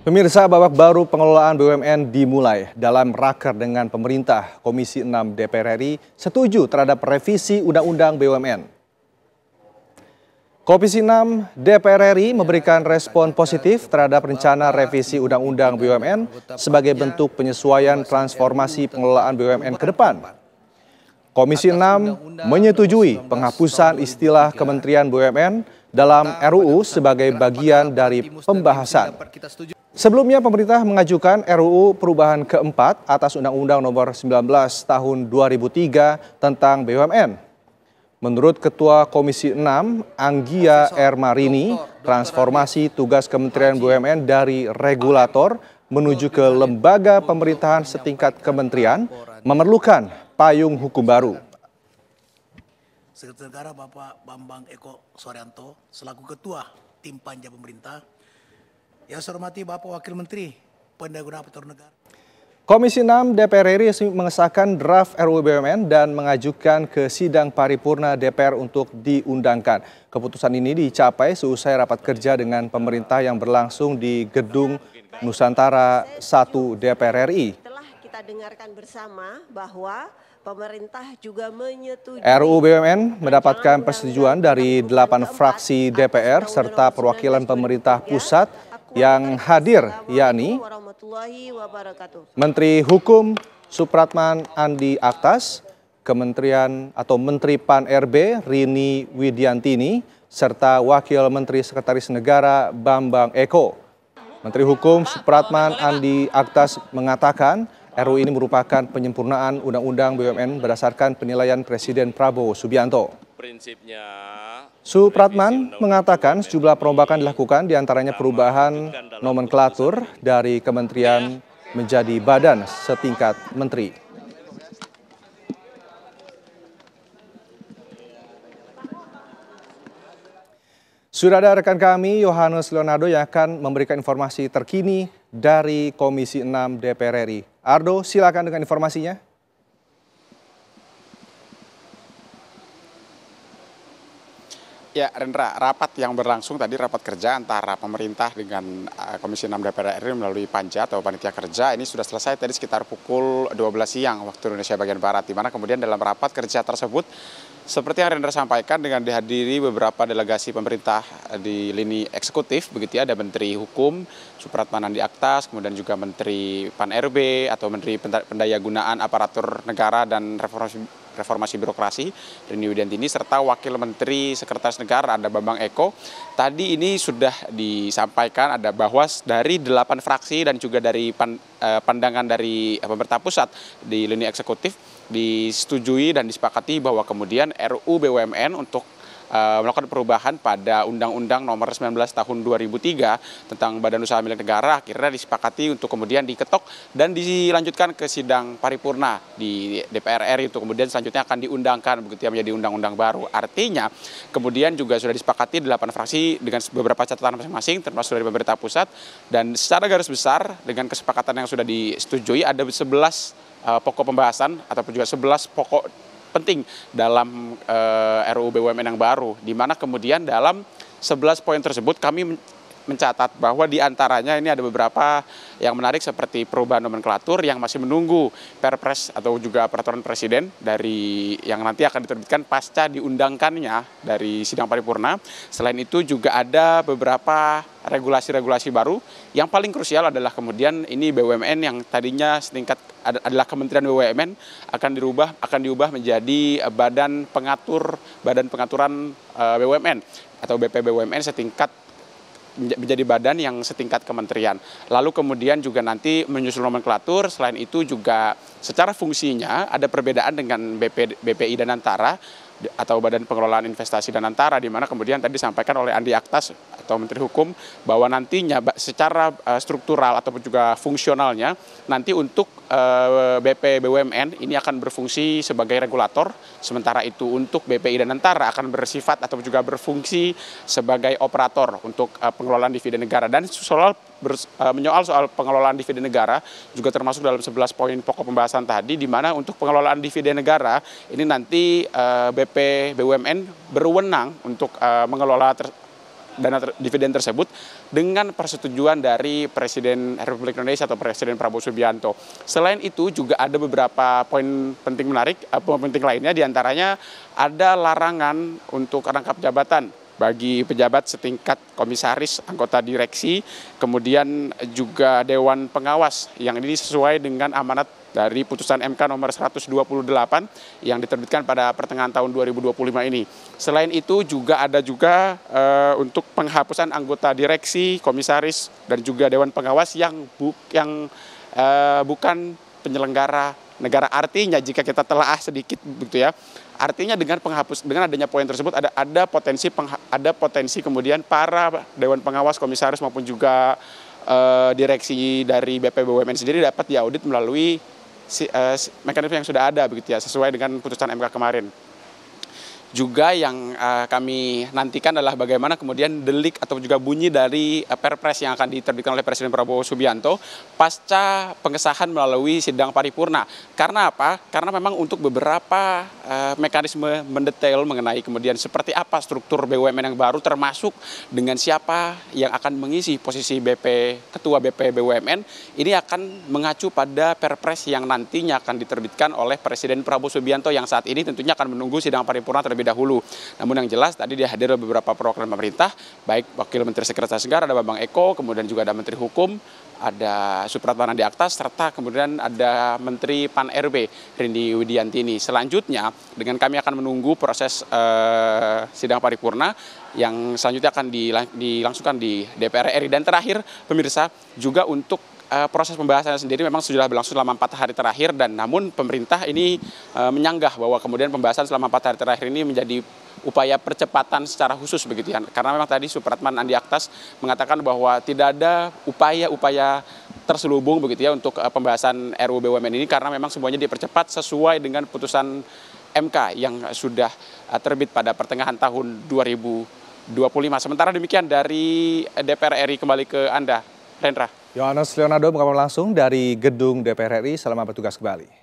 Pemirsa, babak baru pengelolaan BUMN dimulai. Dalam raker dengan pemerintah, Komisi 6 DPR RI setuju terhadap revisi Undang-Undang BUMN. Komisi 6 DPR RI memberikan respon positif terhadap rencana revisi Undang-Undang BUMN sebagai bentuk penyesuaian transformasi pengelolaan BUMN ke depan. Komisi 6 menyetujui penghapusan istilah Kementerian BUMN dalam RUU sebagai bagian dari pembahasan. Sebelumnya pemerintah mengajukan RUU perubahan keempat atas Undang-Undang Nomor 19 Tahun 2003 tentang BUMN. Menurut Ketua Komisi 6, Anggia R. Marini, transformasi tugas Kementerian BUMN dari regulator menuju ke lembaga pemerintahan setingkat kementerian memerlukan payung hukum baru. Sekretaris Negara Bapak Bambang Eko Suharyanto selaku Ketua Tim Panja Pemerintah. Yang saya hormati Bapak Wakil Menteri Pendaya Aparatur Negara. Komisi 6 DPR RI mengesahkan draft RUU BUMN dan mengajukan ke sidang paripurna DPR untuk diundangkan. Keputusan ini dicapai seusai rapat kerja dengan pemerintah yang berlangsung di Gedung Nusantara 1 DPR RI. Telah kita dengarkan bersama bahwa pemerintah juga menyetujui RUU BUMN mendapatkan persetujuan dari 8 fraksi DPR serta perwakilan pemerintah pusat yang hadir, yakni Menteri Hukum Supratman Andi Aktas, Kementerian atau Menteri Pan-RB Rini Widiantini, serta Wakil Menteri Sekretaris Negara Bambang Eko. Menteri Hukum Supratman Andi Aktas mengatakan RUU ini merupakan penyempurnaan Undang-Undang BUMN berdasarkan penilaian Presiden Prabowo Subianto. Supratman mengatakan sejumlah perombakan dilakukan, diantaranya perubahan nomenklatur dari kementerian menjadi badan setingkat menteri. Sudah ada rekan kami, Yohanes Leonardo, yang akan memberikan informasi terkini dari Komisi 6 DPR RI. Ardo, silakan dengan informasinya. Ya, Rendra, rapat yang berlangsung tadi, rapat kerja antara pemerintah dengan Komisi 6 DPR RI melalui Panja atau Panitia Kerja, ini sudah selesai tadi sekitar pukul 12 siang waktu Indonesia bagian Barat, di mana kemudian dalam rapat kerja tersebut, seperti yang Rendra sampaikan, dengan dihadiri beberapa delegasi pemerintah di lini eksekutif, begitu ya, ada Menteri Hukum Supratman Andi Aktas, kemudian juga Menteri Pan-RB atau Menteri Pendayagunaan Aparatur Negara dan Reformasi Birokrasi Rini Widiantini, serta Wakil Menteri Sekretaris Negara ada Bambang Eko. Tadi ini sudah disampaikan ada bahwa dari 8 fraksi dan juga dari pandangan dari pemerintah pusat di lini eksekutif disetujui dan disepakati bahwa kemudian RUU BUMN untuk melakukan perubahan pada Undang-Undang Nomor 19 Tahun 2003 tentang Badan Usaha Milik Negara akhirnya disepakati untuk kemudian diketok dan dilanjutkan ke sidang paripurna di DPR RI untuk kemudian selanjutnya akan diundangkan begitu ya, menjadi undang-undang baru. Artinya kemudian juga sudah disepakati 8 fraksi dengan beberapa catatan masing-masing termasuk dari pemerintah pusat, dan secara garis besar dengan kesepakatan yang sudah disetujui ada 11 pokok pembahasan ataupun juga 11 pokok penting dalam RUU BUMN yang baru, di mana kemudian dalam 11 poin tersebut kami mencatat bahwa di antaranya ini ada beberapa yang menarik seperti perubahan nomenklatur yang masih menunggu Perpres atau juga peraturan Presiden dari yang nanti akan diterbitkan pasca diundangkannya dari sidang paripurna. Selain itu juga ada beberapa regulasi-regulasi baru. Yang paling krusial adalah kemudian ini BUMN yang tadinya setingkat adalah Kementerian BUMN akan diubah menjadi Badan Pengaturan BUMN atau BPBUMN menjadi badan yang setingkat kementerian. Lalu kemudian juga nanti menyusul nomenklatur, selain itu juga secara fungsinya ada perbedaan dengan BPI Danantara atau Badan Pengelolaan Investasi Danantara, di mana kemudian tadi disampaikan oleh Andi Aktas atau Menteri Hukum bahwa nantinya secara struktural ataupun juga fungsionalnya nanti untuk BP BUMN ini akan berfungsi sebagai regulator, sementara itu untuk BPI Danantara akan bersifat atau juga berfungsi sebagai operator untuk pengelolaan dividen negara. Dan menyoal soal pengelolaan dividen negara juga termasuk dalam 11 poin pokok pembahasan tadi, di mana untuk pengelolaan dividen negara ini nanti BP BUMN berwenang untuk mengelola dividen tersebut dengan persetujuan dari Presiden Republik Indonesia atau Presiden Prabowo Subianto. Selain itu juga ada beberapa poin penting lainnya, diantaranya ada larangan untuk rangkap jabatan bagi pejabat setingkat komisaris, anggota direksi, kemudian juga Dewan Pengawas yang ini sesuai dengan amanat dari putusan MK nomor 128 yang diterbitkan pada pertengahan tahun 2025 ini. Selain itu juga ada untuk penghapusan anggota direksi, komisaris, dan juga Dewan Pengawas yang bukan penyelenggara negara. Artinya jika kita telaah sedikit begitu ya, artinya dengan adanya poin tersebut ada potensi kemudian para Dewan Pengawas, komisaris maupun juga direksi dari BP BUMN sendiri dapat diaudit melalui mekanisme yang sudah ada begitu ya, sesuai dengan putusan MK kemarin. Juga yang kami nantikan adalah bagaimana kemudian delik atau juga bunyi dari Perpres yang akan diterbitkan oleh Presiden Prabowo Subianto pasca pengesahan melalui sidang paripurna. Karena apa? Karena memang untuk beberapa mekanisme mendetail mengenai kemudian seperti apa struktur BUMN yang baru, termasuk dengan siapa yang akan mengisi posisi Ketua BP BUMN, ini akan mengacu pada Perpres yang nantinya akan diterbitkan oleh Presiden Prabowo Subianto yang saat ini tentunya akan menunggu sidang paripurna terlebih dahulu. Namun yang jelas tadi dihadir beberapa perwakilan pemerintah, baik Wakil Menteri Sekretaris Negara ada Bambang Eko, kemudian juga ada Menteri Hukum, ada Supratman Andi Aktas, serta kemudian ada Menteri Pan-RB Rindy Widiantini. Selanjutnya dengan kami akan menunggu proses sidang paripurna yang selanjutnya akan dilangsungkan di DPR RI. Dan terakhir pemirsa, juga untuk proses pembahasannya sendiri memang sudah berlangsung selama 4 hari terakhir, dan namun pemerintah ini menyanggah bahwa kemudian pembahasan selama 4 hari terakhir ini menjadi upaya percepatan secara khusus begitu ya. Karena memang tadi Supratman Andi Aktas mengatakan bahwa tidak ada upaya-upaya terselubung begitu ya untuk pembahasan RUU BUMN ini, karena memang semuanya dipercepat sesuai dengan putusan MK yang sudah terbit pada pertengahan tahun 2025. Sementara demikian dari DPR RI, kembali ke Anda, Rendra. Yohanes Leonardo melaporkan langsung dari gedung DPR RI. Selamat bertugas kembali.